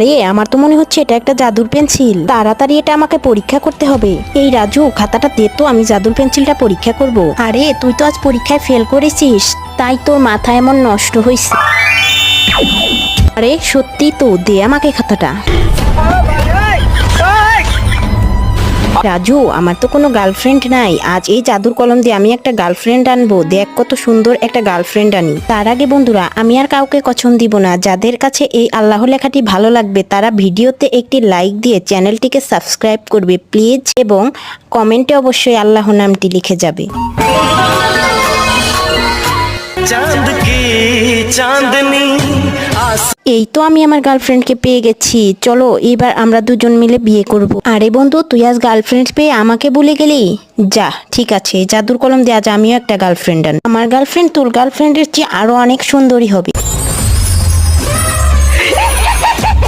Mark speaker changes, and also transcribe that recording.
Speaker 1: আরে আমার তো মনে হচ্ছে এটা একটা জাদুর পেন্সিল, তাড়াতাড়ি এটা আমাকে পরীক্ষা করতে হবে। এই রাজু, খাতাটা দে তো, আমি জাদুর পেন্সিলটা পরীক্ষা করব। আরে তুই তো আজ পরীক্ষায় ফেল করেছিস, তাই তোর মাথা এমন নষ্ট হয়েছে। আরে সত্যি তো, দে আমাকে খাতাটা। রাজু, আমার তো কোনো গার্লফ্রেন্ড নাই, আজ এই জাদুর কলম দিয়ে আমি একটা গার্লফ্রেন্ড আনবো। দেখ কত সুন্দর একটা গার্লফ্রেন্ড আনি। তার আগে বন্ধুরা, আমি আর কাউকে কসম দিব না। যাদের কাছে এই আল্লাহ লেখাটি ভালো লাগবে তারা ভিডিওতে একটি লাইক দিয়ে চ্যানেলটিকে সাবস্ক্রাইব করবে প্লিজ, এবং কমেন্টে অবশ্যই আল্লাহ নামটি লিখে যাবে। এই তো আমি আমার গার্লফ্রেন্ডকে পেয়ে গেছি, চলো এবার আমরা দুজন মিলে বিয়ে করব। আরে বন্ধু, তুই আজ গার্লফ্রেন্ড পেয়ে আমাকে ভুলে গেলি? যা, ঠিক আছে, জাদুর কলম দিয়ে আজ আমিও একটা গার্লফ্রেন্ড আন। আমার গার্লফ্রেন্ড তোর গার্লফ্রেন্ডের চেয়ে আরো অনেক সুন্দরী হবে।